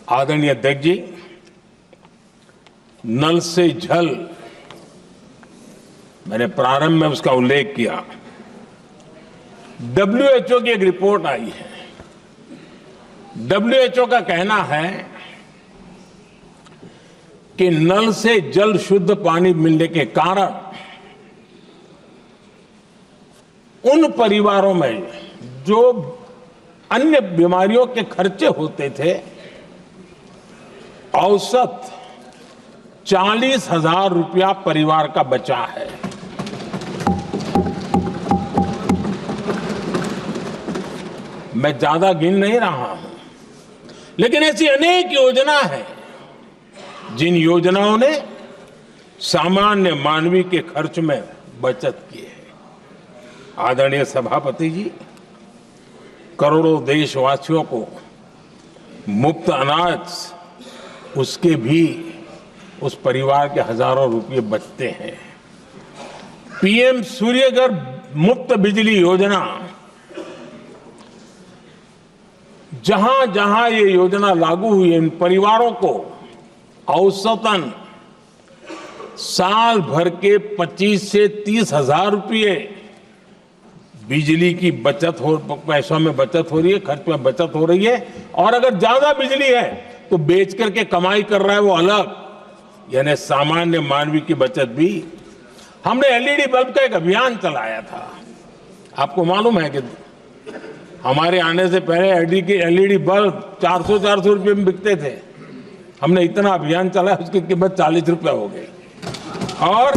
आदरणीय अध्यक्ष जी, नल से जल, मैंने प्रारंभ में उसका उल्लेख किया। WHO की एक रिपोर्ट आई है। WHO का कहना है कि नल से जल शुद्ध पानी मिलने के कारण उन परिवारों में जो अन्य बीमारियों के खर्चे होते थे, औसत 40,000 रुपया परिवार का बचा है। मैं ज्यादा गिन नहीं रहा हूं, लेकिन ऐसी अनेक योजना है जिन योजनाओं ने सामान्य मानवीय के खर्च में बचत की है। आदरणीय सभापति जी, करोड़ों देशवासियों को मुफ्त अनाज, उसके भी उस परिवार के हजारों रुपये बचते हैं। PM सूर्यघर मुफ्त बिजली योजना, जहां जहां ये योजना लागू हुई, इन परिवारों को औसतन साल भर के 25 से 30 हजार रुपये बिजली की बचत हो, पैसों में बचत हो रही है, खर्च में बचत हो रही है। और अगर ज्यादा बिजली है तो बेच करके कमाई कर रहा है वो अलग, यानी सामान्य मानवीय की बचत भी। हमने LED बल्ब का एक अभियान चलाया था। आपको मालूम है कि हमारे आने से पहले LED बल्ब 400 रुपये में बिकते थे। हमने इतना अभियान चलाया, उसकी कीमत 40 रुपये हो गई। और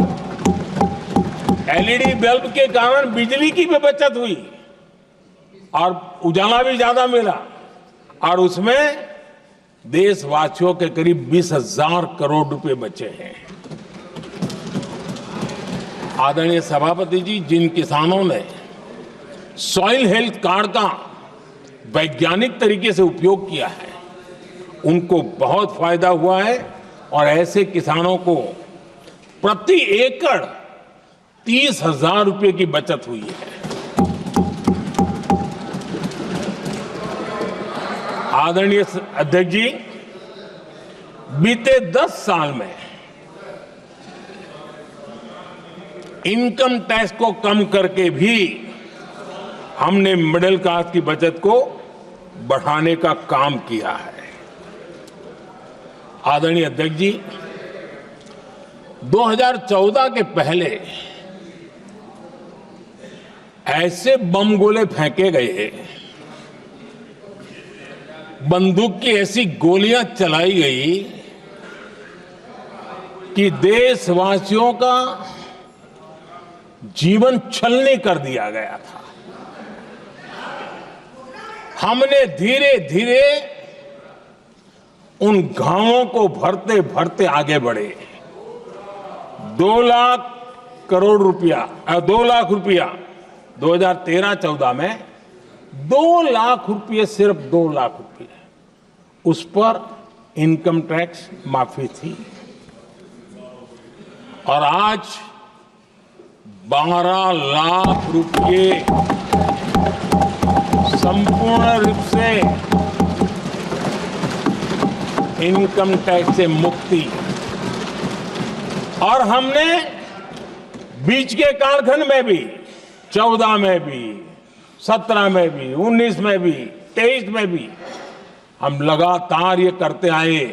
LED बल्ब के कारण बिजली की भी बचत हुई और उजाला भी ज्यादा मिला, और उसमें देशवासियों के करीब 20,000 करोड़ रुपए बचे हैं। आदरणीय सभापति जी, जिन किसानों ने सॉइल हेल्थ कार्ड का वैज्ञानिक तरीके से उपयोग किया है, उनको बहुत फायदा हुआ है। और ऐसे किसानों को प्रति एकड़ 30,000 रुपये की बचत हुई है। आदरणीय अध्यक्ष जी, बीते 10 साल में इनकम टैक्स को कम करके भी हमने मिडिल क्लास की बचत को बढ़ाने का काम किया है। आदरणीय अध्यक्ष जी, 2014 के पहले ऐसे बम गोले फेंके गए, बंदूक की ऐसी गोलियां चलाई गई कि देशवासियों का जीवन छलनी कर दिया गया था। हमने धीरे धीरे उन घावों को भरते भरते आगे बढ़े। 2 लाख करोड़ रुपया, 2 लाख रुपया 2013-14 में 2 लाख रुपये, सिर्फ 2 लाख रुपये, उस पर इनकम टैक्स माफी थी। और आज 12 लाख रुपये संपूर्ण रूप से इनकम टैक्स से मुक्ति। और हमने बीच के कालखंड में भी, 14 में भी, 17 में भी, 19 में भी, 23 में भी हम लगातार ये करते आए,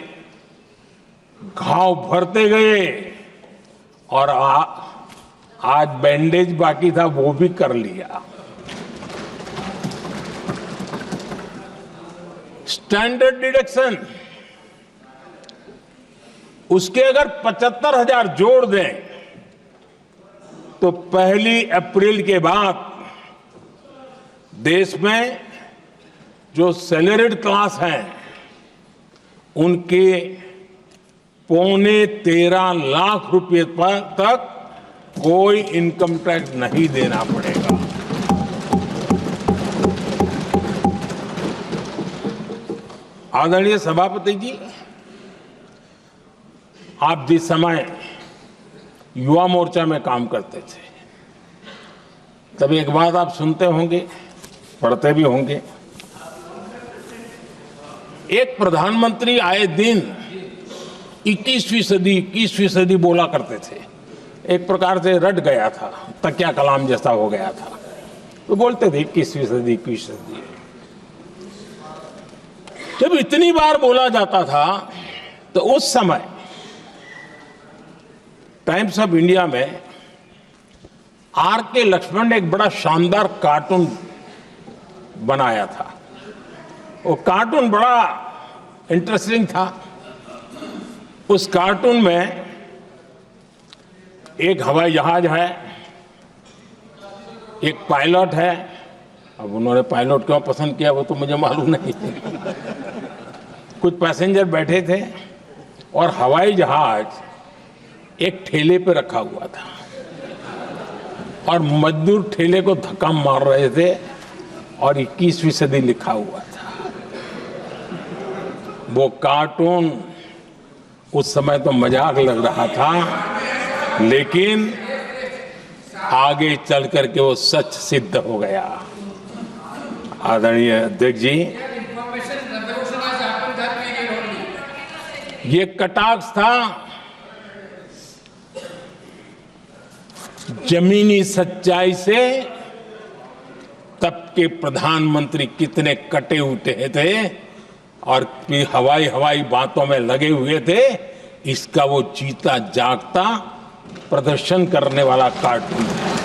घाव भरते गए। और आज बैंडेज बाकी था, वो भी कर लिया। स्टैंडर्ड डिडक्शन, उसके अगर 75,000 जोड़ दें तो 1 अप्रैल के बाद देश में जो सैलरीड क्लास हैं, उनके 13.25 लाख रुपए पर तक कोई इनकम टैक्स नहीं देना पड़ेगा। आदरणीय सभापति जी, आप जिस समय युवा मोर्चा में काम करते थे, तब एक बात आप सुनते होंगे, पढ़ते भी होंगे एक प्रधानमंत्री आए दिन 21वीं सदी बोला करते थे। एक प्रकार से रट गया था, तकिया कलाम जैसा हो गया था, तो बोलते थे 21वीं सदी। जब इतनी बार बोला जाता था तो उस समय टाइम्स ऑफ इंडिया में R.K. लक्ष्मण ने एक बड़ा शानदार कार्टून बनाया था। वो कार्टून बड़ा इंटरेस्टिंग था। उस कार्टून में एक हवाई जहाज है, एक पायलट है। अब उन्होंने पायलट क्यों पसंद किया वो तो मुझे मालूम नहीं। कुछ पैसेंजर बैठे थे और हवाई जहाज एक ठेले पे रखा हुआ था और मजदूर ठेले को धक्का मार रहे थे और 21वीं सदी लिखा हुआ था। वो कार्टून उस समय तो मजाक लग रहा था, लेकिन आगे चल करके वो सच सिद्ध हो गया। आदरणीय अध्यक्ष जी, ये कटाक्ष था जमीनी सच्चाई से। तब के प्रधानमंत्री कितने कटे उठे थे और हवाई बातों में लगे हुए थे, इसका वो जीता जागता प्रदर्शन करने वाला कार्टून है।